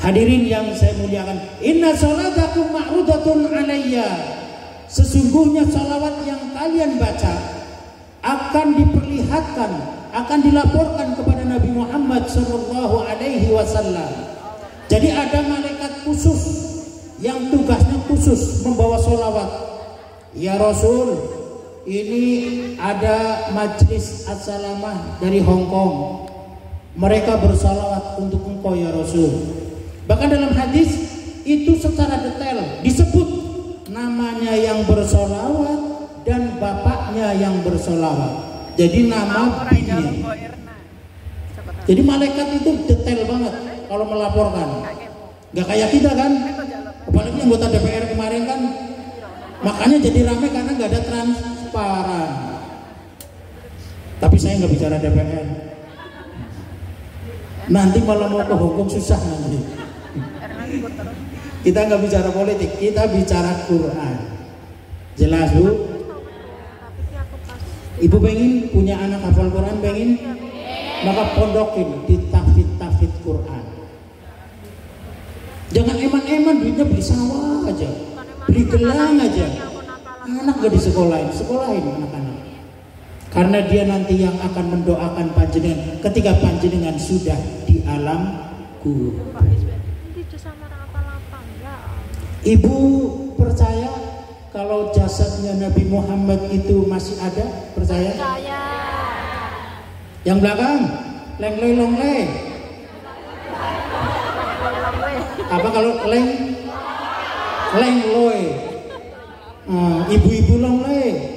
Hadirin yang saya muliakan, inna sholatakum ma'rudatun alayya. Sesungguhnya salawat yang kalian baca akan diperlihatkan, akan dilaporkan kepada Nabi Muhammad sallallahu alaihi wasallam. Jadi ada malaikat khusus yang tugasnya khusus membawa sholawat. Ya Rasul, ini ada majlis as-salamah dari Hong Kong. Mereka bersalawat untuk engkau ya Rasul. Bahkan dalam hadis itu secara detail disebut namanya yang bersolawat dan bapaknya yang bersolawat. Jadi nama bininya. Jadi malaikat itu detail banget kalau melaporkan. Gak kayak kita kan. Apalagi anggota DPR kemarin kan. Makanya jadi ramai karena gak ada transparan. Tapi saya nggak bicara DPR. Nanti malah mau ke hukum susah nanti. Kita nggak bicara politik, kita bicara Quran. Jelas Bu? Ibu pengen punya anak hafal Quran, pengen? Maka pondokin di tahfidz Quran. Jangan eman-eman duitnya beli sawah aja, beli gelang aja. Anak gak disekolahin, sekolahin anak-anak. Karena dia nanti yang akan mendoakan panjenengan ketika panjenengan sudah di alam kubur. Ibu percaya kalau jasadnya Nabi Muhammad itu masih ada? Percaya? Percaya. Yang belakang? Leng-leng longle. Apa kalau leng? Leng-loe. Ibu-ibu longle.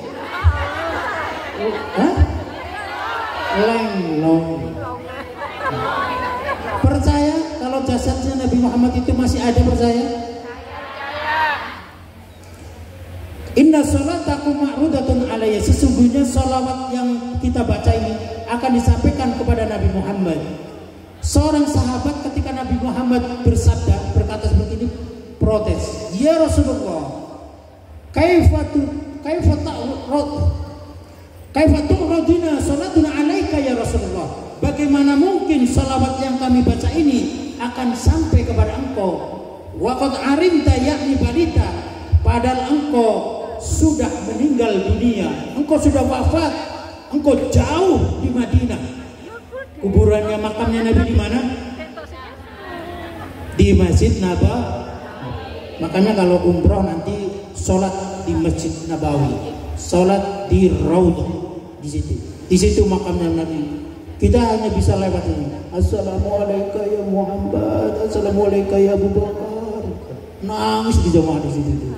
Hah? Leng-long. Percaya kalau jasadnya Nabi Muhammad itu masih ada? Percaya? Inna sholatakum ma'rudatun alayya. Sesungguhnya sholawat yang kita baca ini akan disampaikan kepada Nabi Muhammad. Seorang sahabat ketika Nabi Muhammad bersabda, berkata seperti ini, protes, ya Rasulullah, kaifa tu'radina sholatuna alaika ya Rasulullah. Bagaimana mungkin sholawat yang kami baca ini akan sampai kepada engkau? Waqad arimta yakni balita, padahal engkau sudah meninggal dunia, engkau sudah wafat, engkau jauh di Madinah. Kuburannya, makamnya Nabi di mana? Di Masjid Nabawi. Makanya kalau umroh nanti sholat di Masjid Nabawi, sholat di Raudhah, di situ makamnya Nabi. Kita hanya bisa lewat ini. Assalamualaikum ya Muhammad, assalamualaikum ya Abu Bakar. Nangis di jamaah di situ.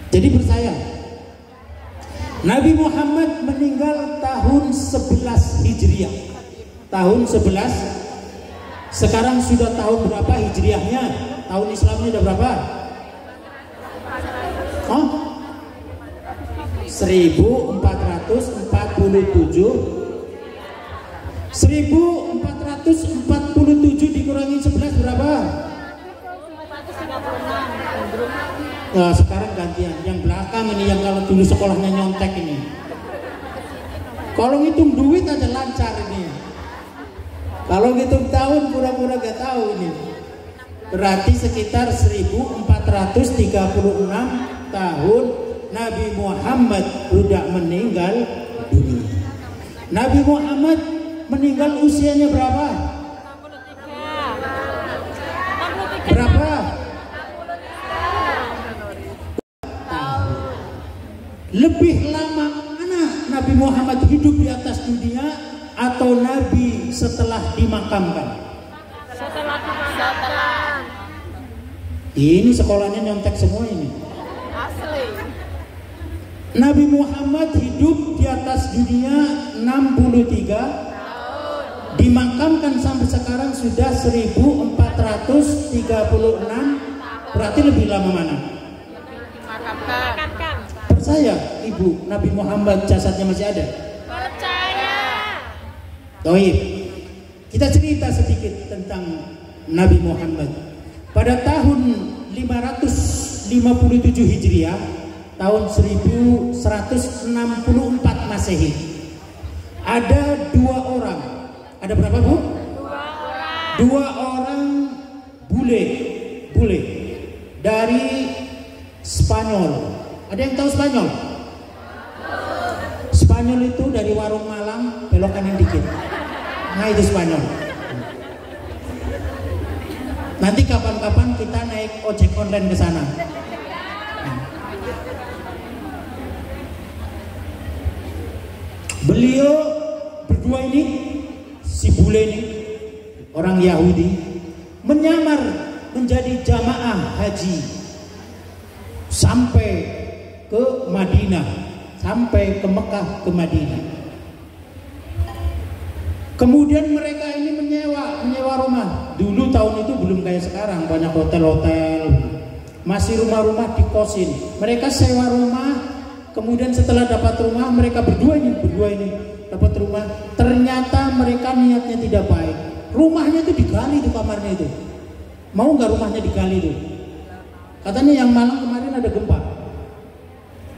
Jadi percaya Nabi Muhammad meninggal tahun 11 Hijriah. Tahun 11. Sekarang sudah tahun berapa Hijriahnya? Tahun Islamnya udah berapa? Oh? 1447. 1447 dikurangi 11 berapa? Nah, sekarang gantian, yang belakang ini yang kalau dulu sekolahnya nyontek ini. Kalau ngitung duit aja lancar ini. Kalau ngitung tahun pura-pura gak tahu ini. Berarti sekitar 1436 tahun Nabi Muhammad sudah meninggal dunia. Nabi Muhammad meninggal usianya berapa? 63. Berapa? Lebih lama mana Nabi Muhammad hidup di atas dunia atau Nabi setelah dimakamkan? Setelah. Ini sekolahnya nyontek semua ini. Asli. Nabi Muhammad hidup di atas dunia 63 tahun. Dimakamkan sampai sekarang sudah 1436. Berarti lebih lama mana? Dimakamkan. Percaya Ibu Nabi Muhammad jasadnya masih ada? Percaya. Toib. Kita cerita sedikit tentang Nabi Muhammad. Pada tahun 557 Hijriah, tahun 1164 Masehi, ada dua orang. Ada berapa Bu? Dua orang bule dari Spanyol. Ada yang tahu Spanyol? Spanyol itu dari warung Malang belok kanan dikit. Nah itu Spanyol. Nanti kapan-kapan kita naik ojek online ke sana. Beliau berdua ini, si bule ini, orang Yahudi, menyamar menjadi jamaah haji sampai ke Madinah, sampai ke Mekah, ke Madinah. Kemudian mereka ini menyewa rumah. Dulu tahun itu belum kayak sekarang, banyak hotel-hotel, masih rumah-rumah dikosin. Mereka sewa rumah. Kemudian setelah dapat rumah, mereka berdua ini dapat rumah. Ternyata mereka niatnya tidak baik. Rumahnya itu digali, itu kamarnya itu. Mau nggak rumahnya digali itu? Katanya yang Malang kemarin ada gempa.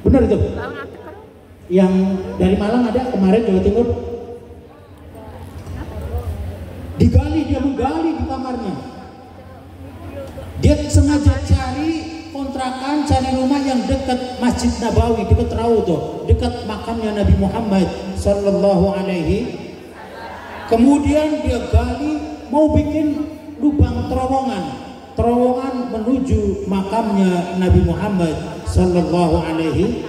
Benar itu? Yang dari Malang ada kemarin, Jawa Timur. Digali, dia menggali di kamarnya. Dia sengaja cari kontrakan, cari rumah yang dekat Masjid Nabawi, dekat Raudhah, dekat makamnya Nabi Muhammad sallallahu alaihi. Kemudian dia gali, mau bikin lubang terowongan menuju makamnya Nabi Muhammad sallallahu alaihi.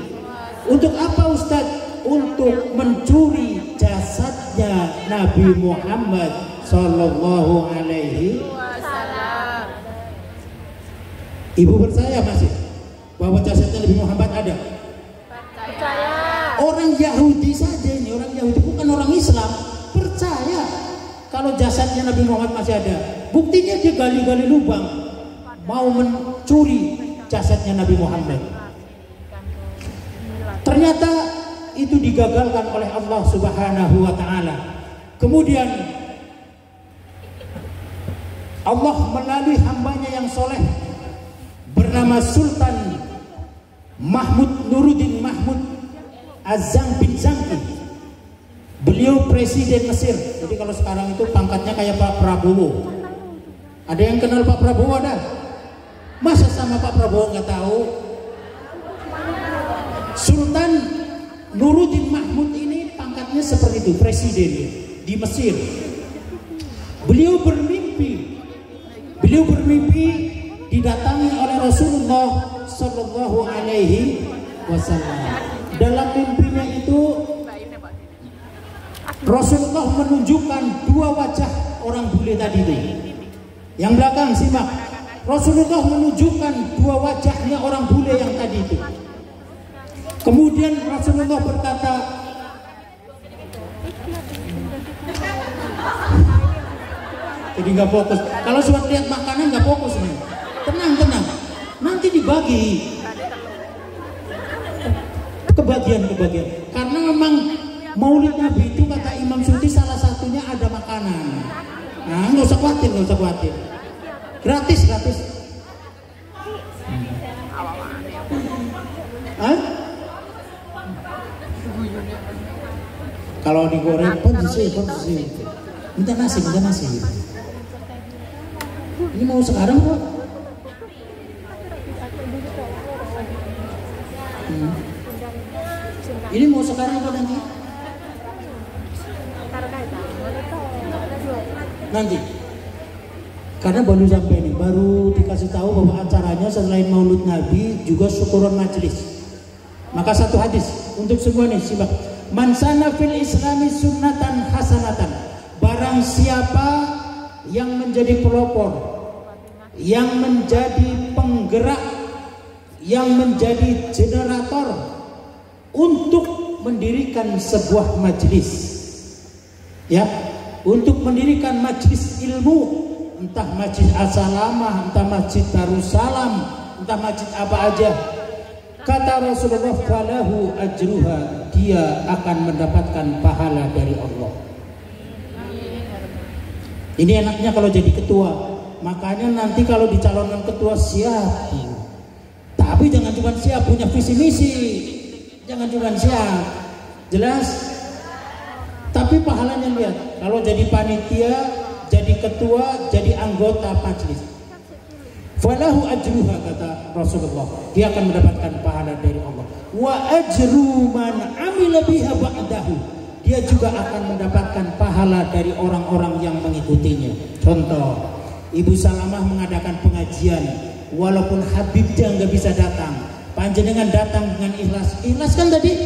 Untuk apa Ustaz? Untuk mencuri jasadnya Nabi Muhammad sallallahu alaihi. Ibu percaya masih bahwa jasadnya Nabi Muhammad ada? Percaya. Orang Yahudi saja ini, orang Yahudi bukan orang Islam, percaya kalau jasadnya Nabi Muhammad masih ada. Buktinya dia gali-gali lubang mau mencuri jasadnya Nabi Muhammad. Ternyata itu digagalkan oleh Allah Subhanahu wa taala. Kemudian Allah melalui hambanya yang soleh bernama Sultan Mahmud Nuruddin Mahmud Az-Zang bin Zangki. Beliau presiden Mesir. Jadi kalau sekarang itu pangkatnya kayak Pak Prabowo. Ada yang kenal Pak Prabowo ada? Masa sama Pak Prabowo nggak tahu? Sultan Nuruddin Mahmud ini pangkatnya seperti itu, presiden di Mesir. Beliau bermimpi didatangi oleh Rasulullah Sallallahu Alaihi Wasallam. Dalam mimpinya itu Rasulullah menunjukkan dua wajah orang bule tadi itu. Yang belakang simak. Rasulullah menunjukkan dua wajahnya orang bule yang tadi itu. Kemudian Rasulullah berkata, jadi nggak fokus. Kalau sudah lihat makanan nggak fokus nih. Tenang. Nanti dibagi kebagian. Karena memang Maulid Nabi itu kata Imam Suyuti salah satunya ada makanan. Nah, nggak usah khawatir. Gratis. Hah? Kalau digoreng pun sih. Minta nasi. Ini mau sekarang kok? Ini mau sekarang atau nanti? Nanti. Karena baru sampai nih, baru dikasih tahu bahwa acaranya selain Maulid Nabi juga syukuran majelis. Maka satu hadis untuk semua nih, simak. Man sana fil islami sunnatan hasanatan. Barang siapa yang menjadi pelopor, yang menjadi penggerak, yang menjadi generator untuk mendirikan sebuah majelis, ya, untuk mendirikan majelis ilmu, entah Masjid As-Salamah, entah Masjid Darussalam, entah masjid apa aja. Kata Rasulullah, falahu ajruha, dia akan mendapatkan pahala dari Allah. Ini enaknya kalau jadi ketua. Makanya nanti kalau dicalonkan ketua siap. Tapi jangan cuma siap, punya visi misi. Jangan cuma siap. Jelas? Tapi pahalanya lihat. Kalau jadi panitia, jadi jadi ketua, jadi anggota majelis. Falahu ajruha, kata Rasulullah, dia akan mendapatkan pahala dari Allah. Wa ajru man amila biha ba'dahu, dia juga akan mendapatkan pahala dari orang-orang yang mengikutinya. Contoh, Ibu Salamah mengadakan pengajian, walaupun Habibnya nggak bisa datang, panjenengan datang dengan ikhlas. Ikhlas kan tadi?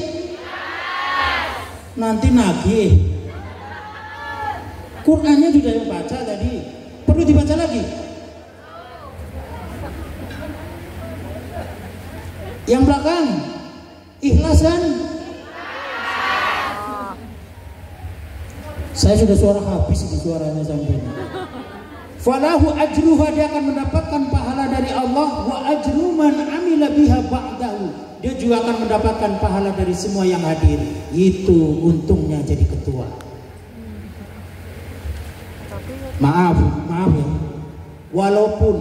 Nanti nagih. Qurannya sudah dibaca tadi, perlu dibaca lagi. Yang belakang ikhlas kan? Saya sudah suara habis di suaranya sampai. Falahu ajruha, dia akan mendapatkan pahala dari Allah. Wa ajru man amila biha ba'dahu, dia juga akan mendapatkan pahala dari semua yang hadir. Itu untungnya jadi ketua. Maaf ya, walaupun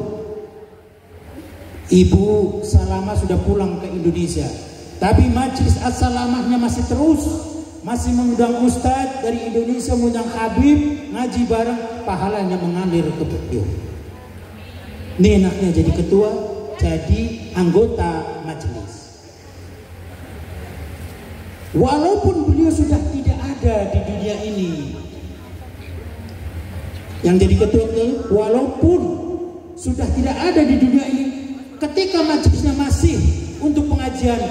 Ibu Salamah sudah pulang ke Indonesia, tapi majelis As-Salamahnya masih terus, masih mengundang ustadz dari Indonesia, mengundang Habib, ngaji bareng, pahalanya mengalir ke beliau. Ini enaknya jadi ketua, jadi anggota majelis. Walaupun beliau sudah tidak ada di dunia ini, yang jadi ketua itu walaupun sudah tidak ada di dunia ini, ketika majelisnya masih untuk pengajian,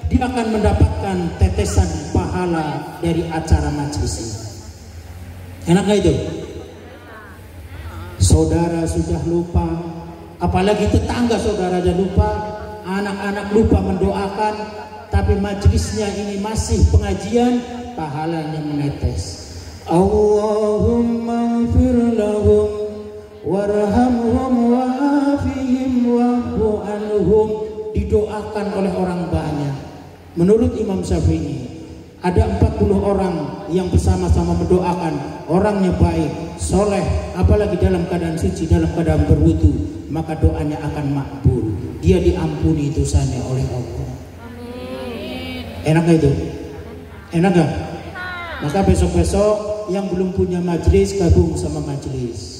dia akan mendapatkan tetesan pahala dari acara majelis ini. Enak gak itu? Saudara sudah lupa, apalagi tetangga saudara sudah lupa, anak-anak lupa mendoakan, tapi majelisnya ini masih pengajian, pahalanya menetes. Allahumma ighfir lahum warhamhum wa'afihim wa'fu anhum, didoakan oleh orang banyak. Menurut Imam Syafi'i, ada 40 orang yang bersama-sama mendoakan, orangnya baik, soleh, apalagi dalam keadaan suci, dalam keadaan berwudu, maka doanya akan makbul, dia diampuni dosanya oleh Allah. Amin. Enak gak itu? Enak gak? Maka besok-besok yang belum punya majelis, gabung sama majelis.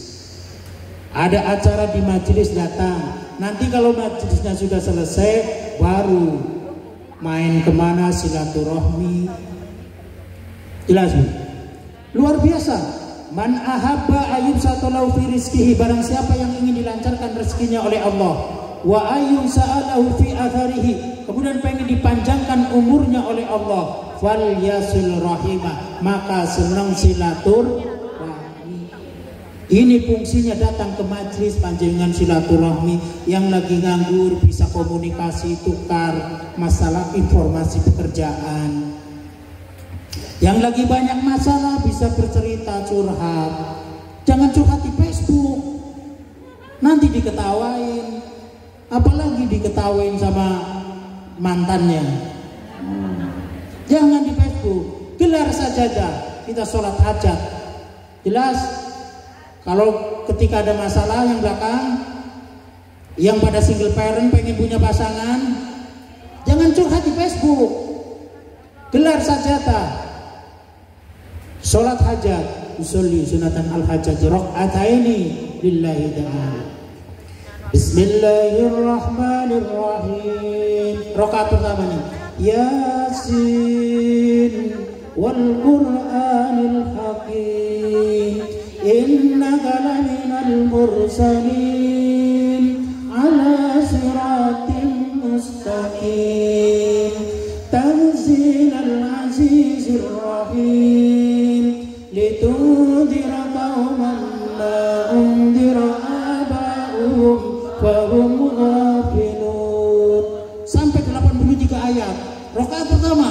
Ada acara di majelis, datang. Nanti kalau majelisnya sudah selesai, baru main kemana, silaturahmi. Jelas, luar biasa. Man ahabba ayub satolau fi rizkihi, barang siapa yang ingin dilancarkan rezekinya oleh Allah, wa ayun sa'alahu fi atharihi, kemudian pengen dipanjangkan umurnya oleh Allah, fal yasul rahimah, maka senang silaturahmi. Ini fungsinya datang ke majelis, panjenengan silaturahmi. Yang lagi nganggur bisa komunikasi, tukar masalah informasi pekerjaan. Yang lagi banyak masalah bisa bercerita, curhat. Jangan curhat di Facebook, nanti diketawain, apalagi diketawain sama mantannya. Jangan di Facebook, gelar sajadah, kita sholat hajat. Jelas. Kalau ketika ada masalah yang belakang, yang pada single parent pengen punya pasangan, jangan curhat di Facebook, gelar sajadah, sholat hajat, usolli sunatan al-hajat raq'ataini lillahi ta'ala. Bismillahirrahmanirrahim. Rakaat pertamanya Yasin wal Qur'anil Hakim, innaka laminal mursalin ala siratim mustaqim, tanzilal azizir rahim, litundira qauman la undira aba'uhum fahum ghafilun. Sampai 83 ayat. Rakaat pertama.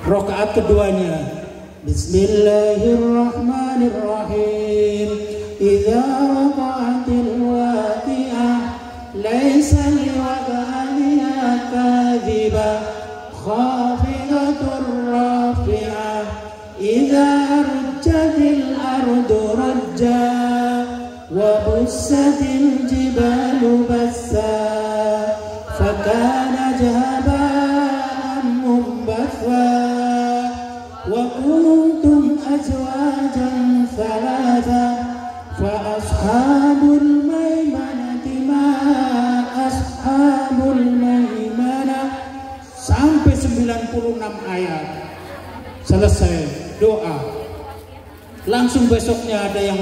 Rakaat keduanya Bismillahirrahmanirrahim. Idza waqa'atil waqi'ah laisa liwaqa'atiha kadhibah khafidatur rafi'ah idza rujjatil ardu rajja wa bussatil jibalu bassa fakana jahaba'an mumbatha wa kuntum azwajan thalatha ashabul maimanati ma ashabul maimanah, sampai 96 ayat selesai doa. Langsung besoknya ada yang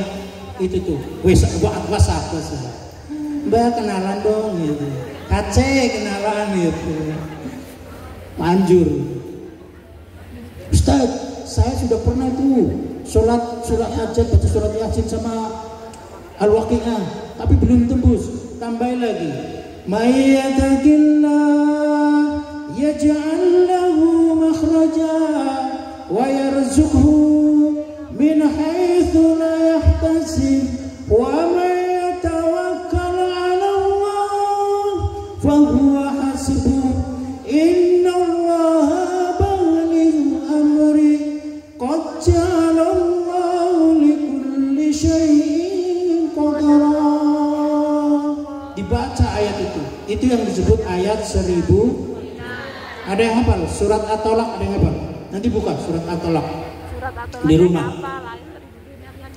itu tuh WhatsApp, Mbak kenalan dong gitu, Kace kenalan gitu, manjur. Ustaz, saya sudah pernah tuh sholat hajat, baca surat Yasin sama Al-Waqi'ah, tapi belum tembus. Tambah lagi, may yattaqillah yaj'al lahu makhraja wa yarzuqhu min haitsu la yahtasib wa may yatawakkal 'ala Allah fa huwa hasbuh inna Allaha baligh amri qad ja'ala Allahu likulli syai'in qadara. Dibaca ayat itu yang disebut ayat 1000. Ada yang hafal surat At-Tolak? Ada yang hafal? Nanti buka surat At-Tolak di rumah,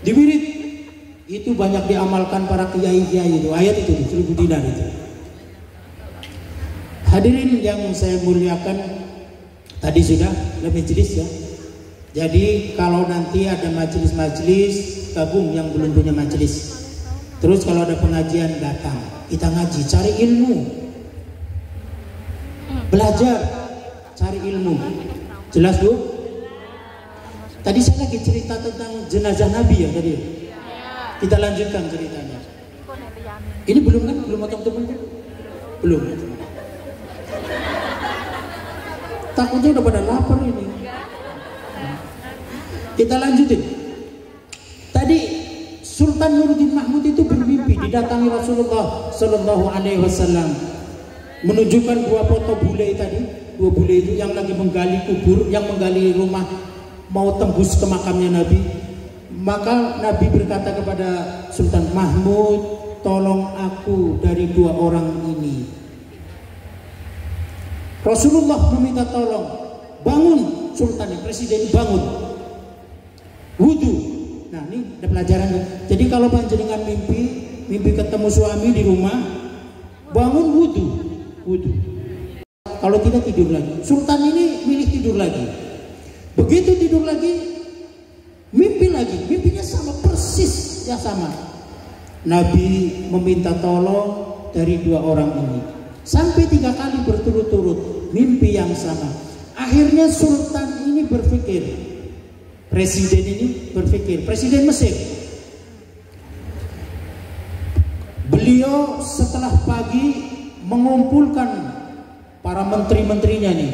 di wirid. Itu banyak diamalkan para kiai-kiai itu. Ayat itu 1000 dinar itu. Hadirin yang saya muliakan, tadi sudah majelis ya. Jadi kalau nanti ada majelis-majelis, gabung yang belum punya majelis. Terus kalau ada pengajian datang, kita ngaji, cari ilmu, belajar, cari ilmu. Jelas Bu? Tadi saya lagi cerita tentang jenazah Nabi ya tadi. Kita lanjutkan ceritanya. Ini belum kan? Belum potong temen kan? Belum. Takutnya udah pada lapar ini. Kita lanjutin. Tadi Sultan Nuruddin Mahmud itu bermimpi didatangi Rasulullah Sallallahu Alaihi Wasallam, menunjukkan dua foto bule tadi, dua bule itu yang lagi menggali kubur, yang menggali rumah, mau tembus ke makamnya Nabi. Maka Nabi berkata kepada Sultan Mahmud, tolong aku dari dua orang ini. Rasulullah meminta tolong, bangun Sultan, Presiden bangun, wudu. Nah ini ada pelajarannya. Jadi kalau panjenengan mimpi ketemu suami di rumah, bangun wudu. Kalau tidak tidur lagi. Sultan ini milih tidur lagi. Begitu tidur lagi, mimpi lagi. Mimpinya sama persis yang sama. Nabi meminta tolong dari dua orang ini. Sampai 3 kali berturut-turut mimpi yang sama. Akhirnya Sultan ini berpikir, Presiden ini berpikir, Presiden Mesir. Beliau setelah pagi mengumpulkan para menteri-menterinya nih.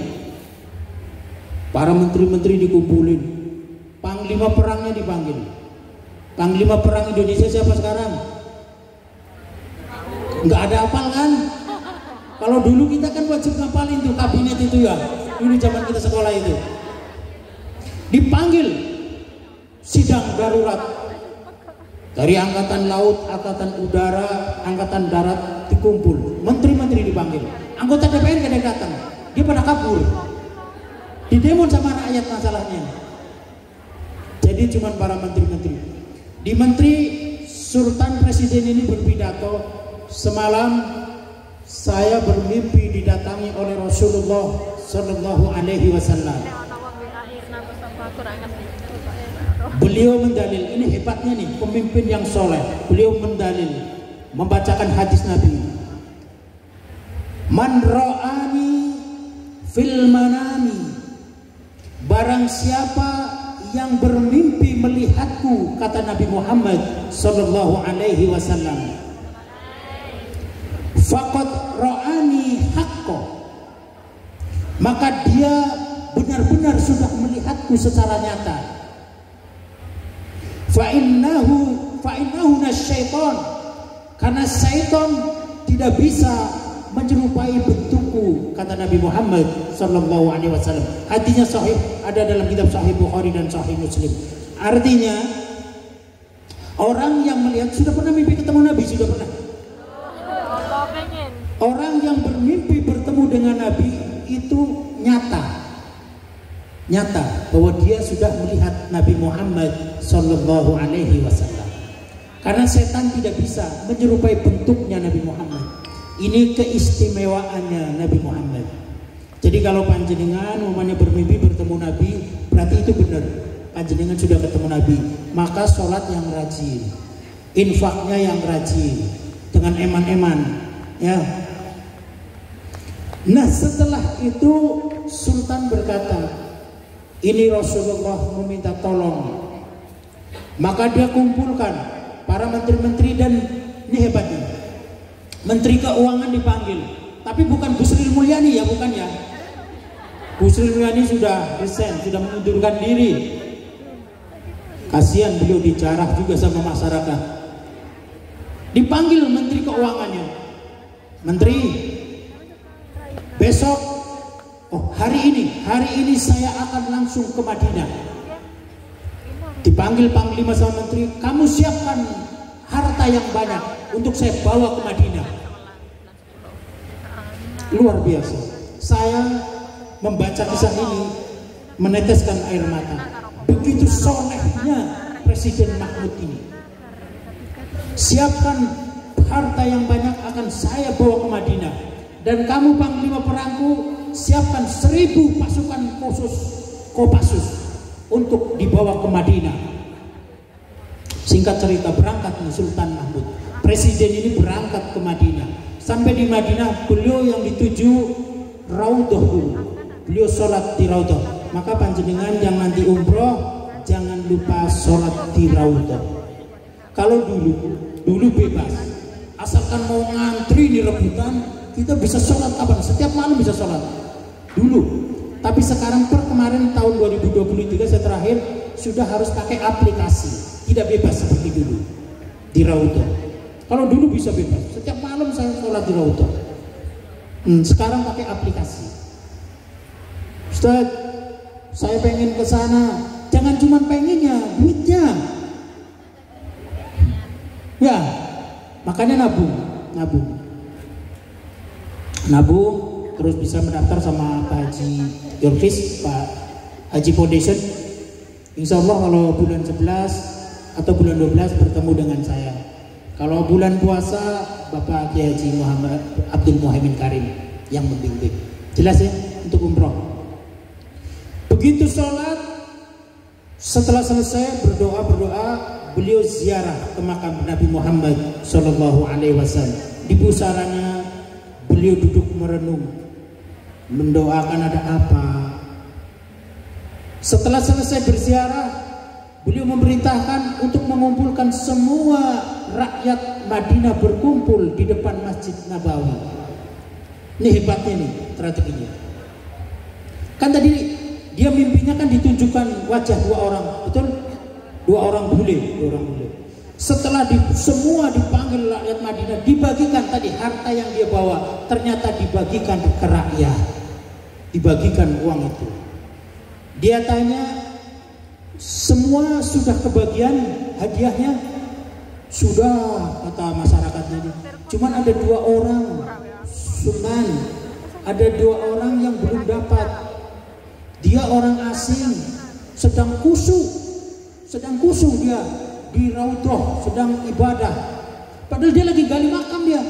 Para menteri-menteri dikumpulin. Panglima perangnya dipanggil. Panglima perang Indonesia siapa sekarang? Nggak ada hafal kan? Kalau dulu kita kan wajib ngapalin tuh kabinet itu ya. Dulu zaman kita sekolah itu. Dipanggil sidang darurat dari angkatan laut, angkatan udara, angkatan darat dikumpul, menteri-menteri dipanggil, anggota DPR kadang datang, dia pada kabur, didemon sama rakyat masalahnya. Jadi cuma para menteri-menteri. Di menteri Sultan Presiden ini berpidato, semalam saya bermimpi didatangi oleh Rasulullah Sallallahu Alaihi Wasallam. Beliau mendalil, ini hebatnya nih pemimpin yang soleh. Beliau mendalil, membacakan hadis Nabi. Man ra'ani fil manami, barang siapa yang bermimpi melihatku, kata Nabi Muhammad Sallallahu Alaihi Wasallam, faqad ra'ani haqqo, maka dia benar-benar sudah melihatku secara nyata. Fa'innahu nasyaiton, karena syaiton tidak bisa menyerupai bentukku, kata Nabi Muhammad Sallallahu Alaihi Wasallam. Hadisnya sahih, ada dalam kitab Sahih Bukhari dan Sahih Muslim. Artinya orang yang melihat, sudah pernah mimpi ketemu Nabi? Sudah pernah? Orang yang bermimpi bertemu dengan Nabi itu nyata bahwa dia sudah melihat Nabi Muhammad Sallallahu Alaihi Wasallam. Karena setan tidak bisa menyerupai bentuknya Nabi Muhammad. Ini keistimewaannya Nabi Muhammad. Jadi kalau panjenengan umumnya bermimpi bertemu Nabi, berarti itu benar. Panjenengan sudah ketemu Nabi. Maka sholat yang rajin, infaknya yang rajin, dengan eman-eman. Ya. Nah setelah itu Sultan berkata, ini Rasulullah meminta tolong. Maka dia kumpulkan para menteri-menteri dan ini hebatnya, Menteri Keuangan dipanggil, tapi bukan Bu Sri Mulyani ya, bukan ya. Bu Sri Mulyani sudah resign, sudah mengundurkan diri. Kasihan beliau dijarah juga sama masyarakat. Dipanggil Menteri Keuangannya, Menteri, besok, hari ini saya akan langsung ke Madinah. Dipanggil panglima sama menteri, kamu siapkan harta yang banyak untuk saya bawa ke Madinah. Luar biasa. Saya membaca kisah ini meneteskan air mata. Begitu solehnya Presiden Mahmud ini. Siapkan harta yang banyak akan saya bawa ke Madinah. Dan kamu panglima perangku, siapkan 1000 pasukan khusus Kopassus untuk dibawa ke Madinah. Singkat cerita, berangkat Sultan Mahmud. Presiden ini berangkat ke Madinah. Sampai di Madinah, beliau yang dituju Raudhah dulu. Beliau sholat di Raudhah. Maka panjenengan yang nanti umroh, jangan lupa sholat di Raudhah. Kalau dulu bebas. Asalkan mau ngantri di rebutan, kita bisa sholat kapan? Setiap malam bisa sholat. Dulu. Tapi sekarang per kemarin tahun 2023 saya terakhir sudah harus pakai aplikasi, tidak bebas seperti dulu di Raudhah. Kalau dulu bisa bebas, setiap malam saya sholat di Raudhah. Sekarang pakai aplikasi. Ustaz, saya pengen ke sana, jangan cuma pengennya, duitnya. Ya, makanya nabung, terus bisa mendaftar sama Pak Haji Yorkis, Pak Haji Foundation. Insya Allah kalau bulan 11 atau bulan 12 bertemu dengan saya. Kalau bulan puasa Bapak Haji Muhammad Abdul Muhaimin Karim yang membimbing. Jelas ya untuk umroh. Begitu sholat, setelah selesai berdoa, beliau ziarah ke makam Nabi Muhammad Sallallahu Alaihi Wasallam. Di pusarannya beliau duduk merenung, mendoakan ada apa. Setelah selesai berziarah, beliau memerintahkan untuk mengumpulkan semua rakyat Madinah berkumpul di depan Masjid Nabawi. Ini hebatnya nih strateginya. Kan tadi dia mimpinya kan ditunjukkan wajah 2 orang, betul? 2 orang bule. Setelah semua dipanggil rakyat Madinah, dibagikan tadi harta yang dia bawa, ternyata dibagikan ke rakyat, dibagikan uang itu. Dia tanya, semua sudah kebagian hadiahnya? Sudah, kata masyarakat tadi. Cuman ada 2 orang, Sultan, ada 2 orang yang belum dapat. Dia orang asing, sedang khusyuk dia di Raudhah, sedang ibadah. Padahal dia lagi gali makam, dia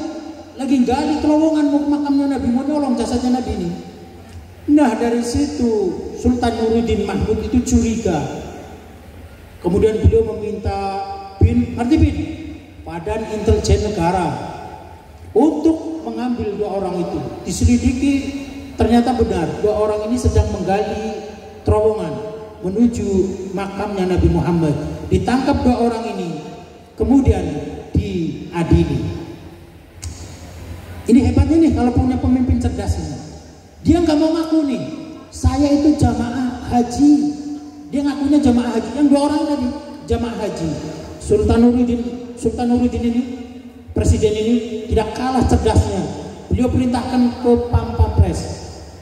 lagi gali terowongan makamnya Nabi, mau nolong jasadnya Nabi ini. Nah dari situ Sultan Nuruddin Mahmud itu curiga. Kemudian beliau meminta bin Badan Intelijen Negara untuk mengambil 2 orang itu. Diselidiki, ternyata benar 2 orang ini sedang menggali terowongan menuju makamnya Nabi Muhammad. Ditangkap 2 orang ini, kemudian diadili. Ini hebatnya nih kalau punya pemimpin cerdas ini. Dia nggak mau ngaku nih, saya itu jamaah haji. Dia ngakunya jamaah haji. Yang 2 orang tadi jamaah haji. Sultan Nuruddin ini, presiden ini tidak kalah cerdasnya. Beliau perintahkan ke Pampapres.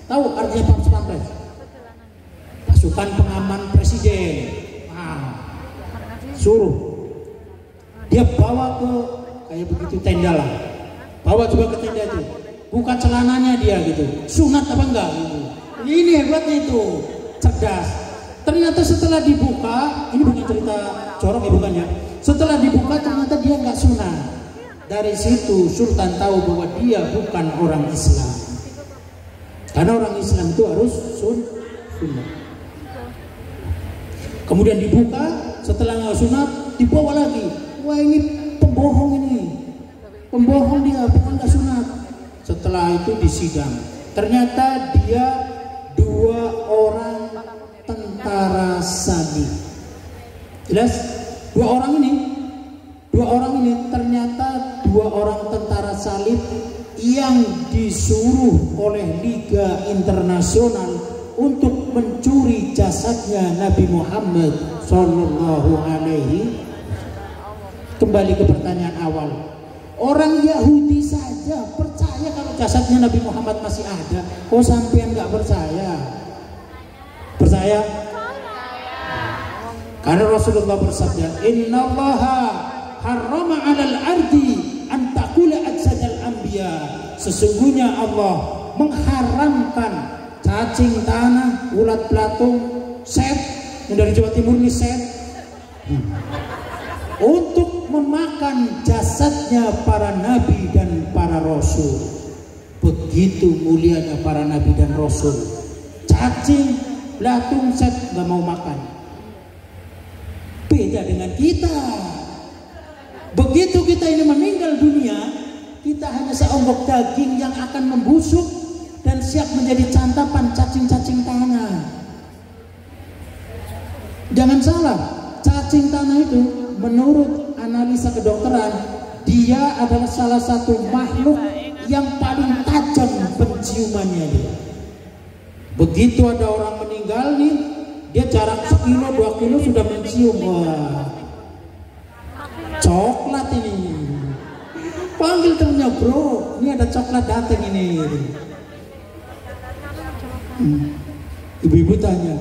Tahu artinya Pampapres? Pasukan pengaman presiden. Suruh dia bawa ke kayak begitu tenda lah. Bawa juga ke tenda itu. Buka celananya dia gitu. Sunat apa enggak gitu. Ini hebatnya itu, cerdas. Ternyata setelah dibuka, ini bukan cerita corok ya, bukan ya. Setelah dibuka ternyata dia dari situ Sultan tahu bahwa dia bukan orang Islam. Karena orang Islam itu harus sunat. Kemudian dibuka, setelah nggak sunat dibawa lagi. Wah, ini pembohong ini. Pembohong dia, bukan nggak sunat. Setelah itu disidang. Ternyata dia 2 orang tentara salib. Jelas? 2 orang ini ternyata 2 orang tentara salib yang disuruh oleh Liga Internasional untuk mencuri jasadnya Nabi Muhammad Sallallahu Alaihi. Kembali ke pertanyaan awal, orang Yahudi saja percaya kalau jasadnya Nabi Muhammad masih ada. Kok sampean nggak percaya? Percaya? Karena Rasulullah bersabda, Innallaha harrama 'alal ardi an taqula ajsadal anbiya. Sesungguhnya Allah mengharamkan cacing tanah, ulat belatung, set, yang dari Jawa Timur ini set, untuk memakan jasadnya para nabi dan para rasul. Begitu mulianya para nabi dan rasul. Cacing, belatung, set nggak mau makan. Beda dengan kita. Begitu kita ini meninggal dunia, kita hanya seonggok daging yang akan membusuk dan siap menjadi santapan cacing-cacing tanah. Jangan salah, cacing tanah itu menurut analisa kedokteran, dia adalah salah satu makhluk yang paling tajam penciumannya dia. Begitu ada orang meninggal nih, dia jarak 1 kilo 2 kilo sudah mencium. Wah, coklat ini. Panggil temennya, bro, ini ada coklat datang ini. Ibu-ibu tanya,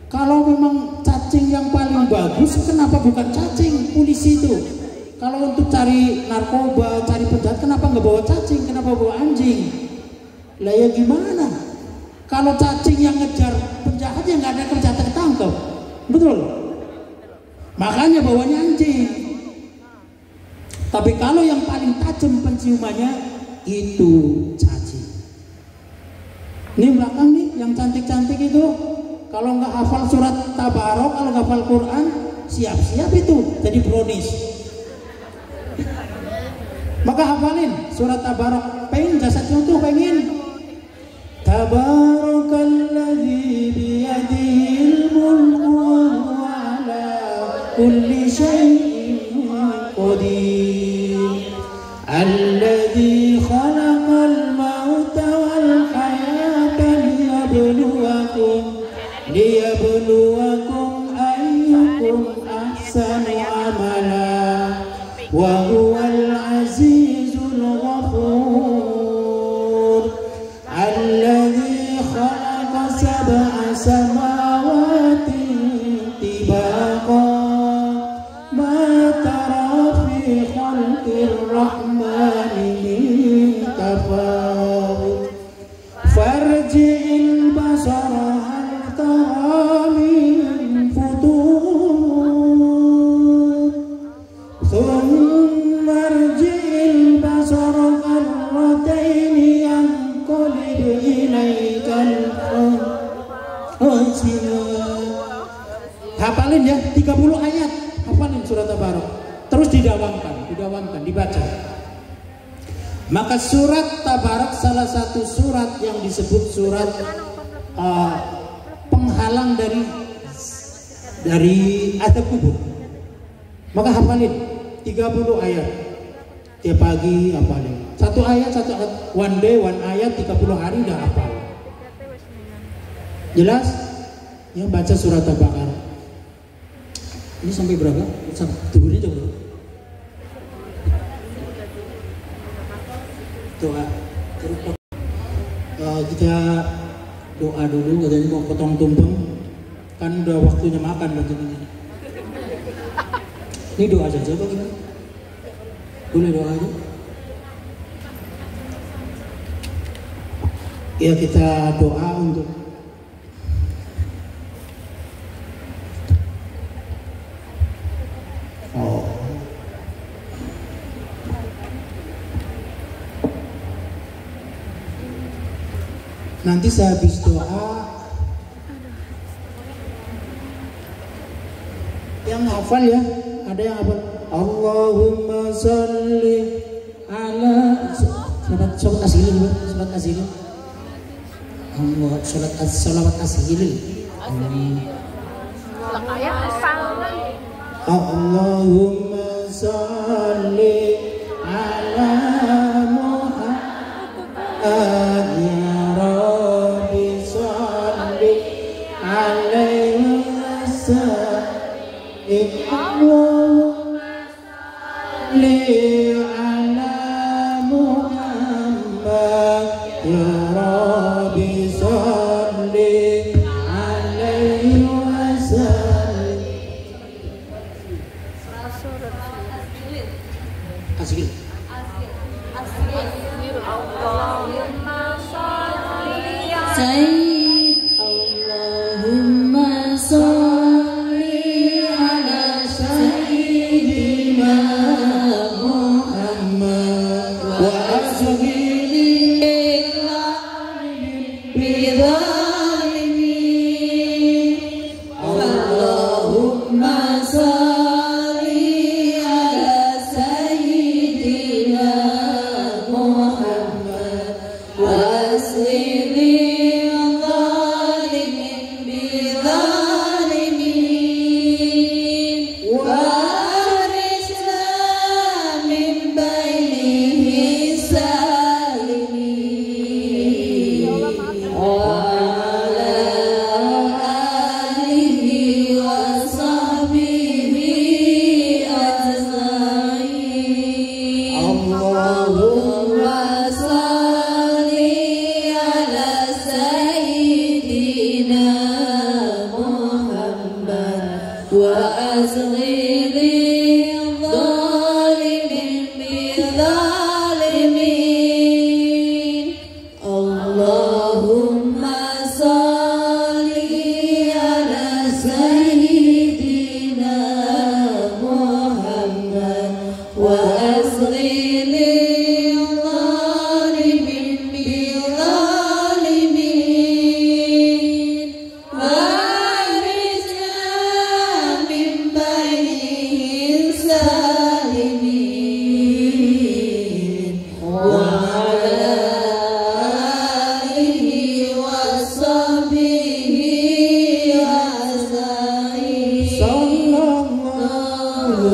kalau memang cacing yang paling bagus, kenapa bukan cacing polisi itu? Kalau untuk cari narkoba, cari penjahat, kenapa nggak bawa cacing? Kenapa bawa anjing? Lah ya gimana? Kalau cacing yang ngejar penjahat, yang nggak ada kerja tertangkap, betul? Makanya bawanya anjing. Tapi kalau yang paling tajam penciumannya itu cacing. Ini belakang nih, yang cantik-cantik itu, kalau nggak hafal surat Tabarok, kalau nggak hafal Quran, siap-siap itu jadi brownies. Maka hafalin surat Tabarok. Pengen jasadnya tuh, pengen. Tabarakalladzi biyadihil mulku wa huwa ala kulli syai'in qadir. Alladzi khalaqal mauta wal hayata liyabluwakum ayyukum ahsanu amala wa huwal azizul ghafur. Alladzi khalaqa sab'a samawati tibaqa ma tara fi khalqir rahmani min tafawut farji'il basara hal tara min futur thumma arji'il basara karrataini yanqalib ilaikal khasina. Hafalin ya, 30 ayat, hafalin surat Tabarok. Terus didawamkan, dibaca. Maka surat Tabarok salah satu surat yang disebut surat penghalang dari azab kubur. Maka hafalin 30 ayat. Tiap pagi hafalin. Satu ayat, one day, one ayat, 30 hari udah hafal. Jelas? Yang baca surat Al-Baqarah. Ini sampai berapa? Tidurnya jam berapa? Doa. Kita doa dulu, katanya mau potong tumpeng. Kan udah waktunya makan bagaimana? Ini doa saja Pak gimana? Boleh doa aja? Ya kita doa untuk Nanti sehabis doa yang hafal ya, ada yang hafal Allahumma sholli ala sholat ashilin, sholat ashilin, Allah sholawat ashilin. Allahumma sholli ala Muhammad ya Rabbi sholli alaihi wasallam. Allahumma sholli ala Muhammad ya Rabbi sholli alaihi wasallam. Asli. Allahumma sholli Sayyid Allahumma sholli ala Sayyidina Muhammad wa asghili bidhalimin. Allahumma sholli ala Sayyidina Muhammad wa asghili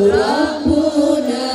Rabbuna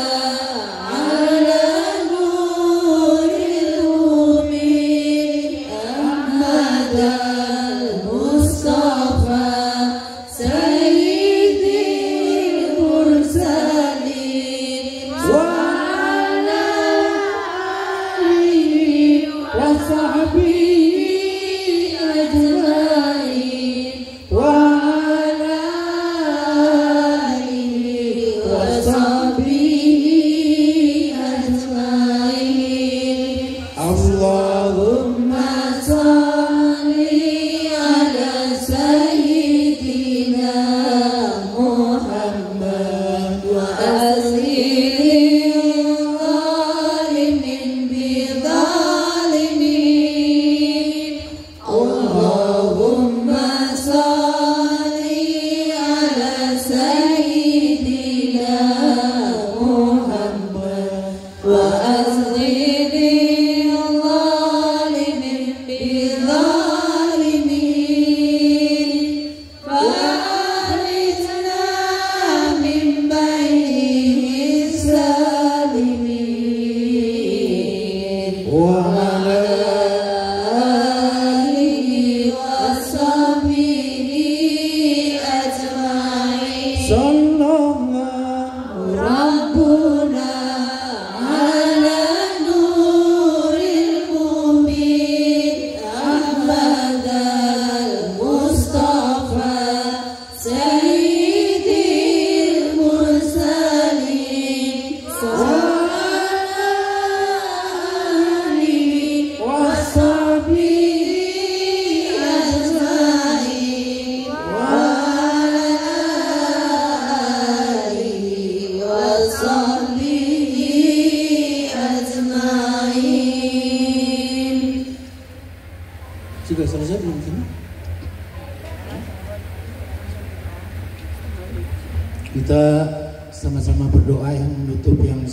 berdoa yang menutup yang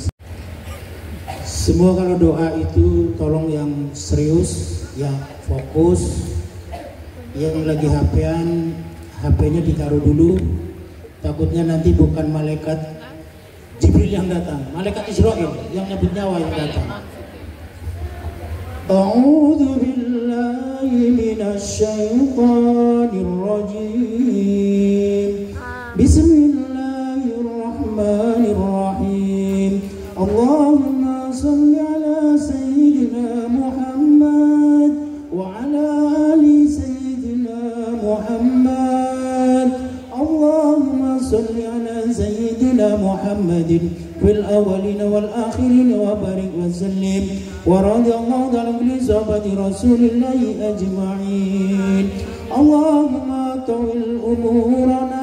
semua. Kalau doa itu tolong yang serius, yang fokus. Yang lagi HP-an, HP-nya ditaruh dulu. Takutnya nanti bukan malaikat Jibril yang datang, malaikat Israel yang nyebut nyawa yang datang. A'udzu billahi minasy syaithanir rajim. Bismillahirrahmanirrahim. Allahumma shalli ala sayyidina Muhammad wa ala ali sayyidina Muhammad. Allahumma shalli ala sayyidina Muhammadin fil awwalin wal akhirin wa barik wa sallim wa radiyallahu ta'ala an sahabati Rasulillahi ajma'in. Allahumma tawil umurana.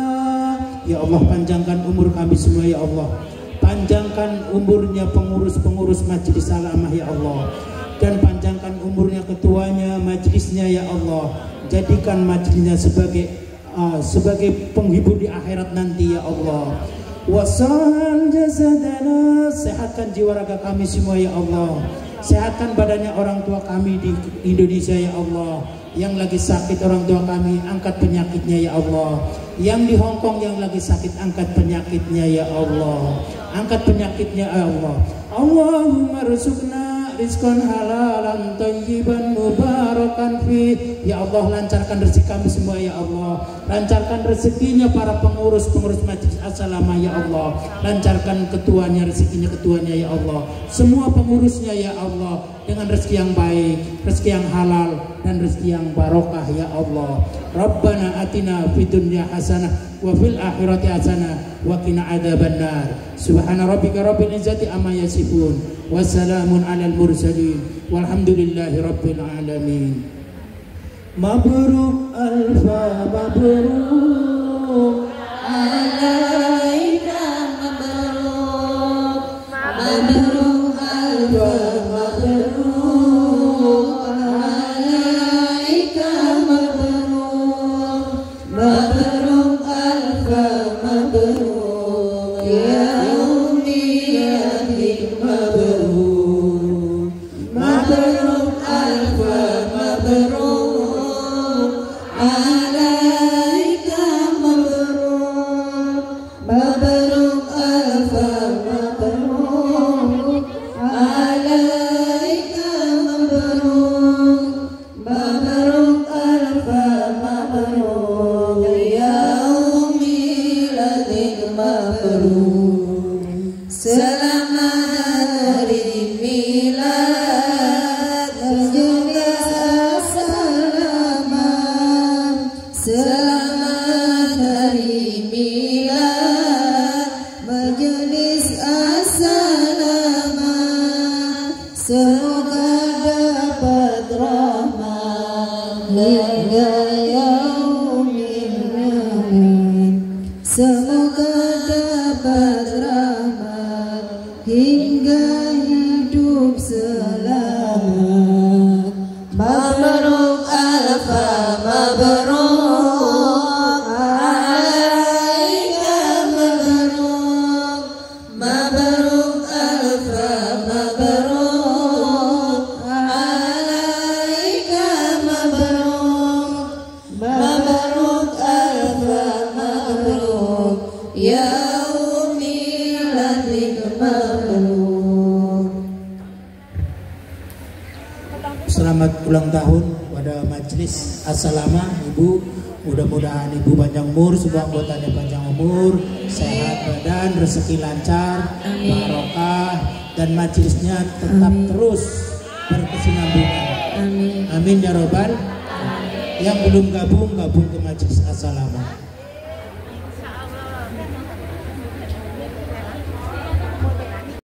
Ya Allah, panjangkan umur kami semua ya Allah. Panjangkan umurnya pengurus-pengurus Majelis Salamah ya Allah. Dan panjangkan umurnya ketuanya, majelisnya ya Allah. Jadikan majelisnya sebagai penghibur di akhirat nanti ya Allah. Wasal jasadana, sehatkan jiwa raga kami semua ya Allah. Sehatkan badannya orang tua kami di Indonesia ya Allah. Yang lagi sakit orang tua kami, angkat penyakitnya ya Allah. Yang di Hongkong yang lagi sakit, angkat penyakitnya ya Allah. Angkat penyakitnya ya Allah. Allahumma rizqna rizqan halalan thayyiban mubarakan fi. Ya Allah, lancarkan rezeki kami semua ya Allah. Lancarkan rezekinya para pengurus-pengurus Majelis As-Salamah ya Allah. Lancarkan ketuanya, rezekinya ketuanya ya Allah. Semua pengurusnya ya Allah, dengan rezeki yang baik, rezeki yang halal, dan rezeki yang barokah ya Allah. Rabbana atina fid dunya hasanah wa fil akhirati hasanah wa qina adzabannar. Subhana rabbika rabbil izzati amma yasifun. Wassalamun alal mursalin. Walhamdulillahi rabbil alamin. Mabruk alfa mabruk alaika mabruk. Mabruk alfa mabruk alaika mabruk. Mabruk alfa mabruk ya ummi yatik mabruk. Mabruk alfa mabruk alaika mabruk. Mabruk alfa mabruk alaika mabruk. Mabruk alfa mabruk ya ummi latik mabruk. Selamat hari milad Majelis As-Salamah. Selamat hari milad Majelis As-Salamah. Semoga dapat rahmat hingga yaumil amin. Semoga dapat rahmat hingga hidup selamat. Mabruk alfa mabruk alaika mabruk. Mabruk alfa mabruk alaika mabruk. Mabruk alfa mabruk ya ummi latik mabruk. Selamat ulang tahun pada Majelis As-Salamah Ibu. Mudah-mudahan Ibu panjang umur, semua anggotanya panjang umur, sehat badan, rezeki lancar, barokah, dan majelisnya tetap terus berkesinambungan. Amin. Amin ya robbal. Yang belum gabung ke Majelis As-Salamah.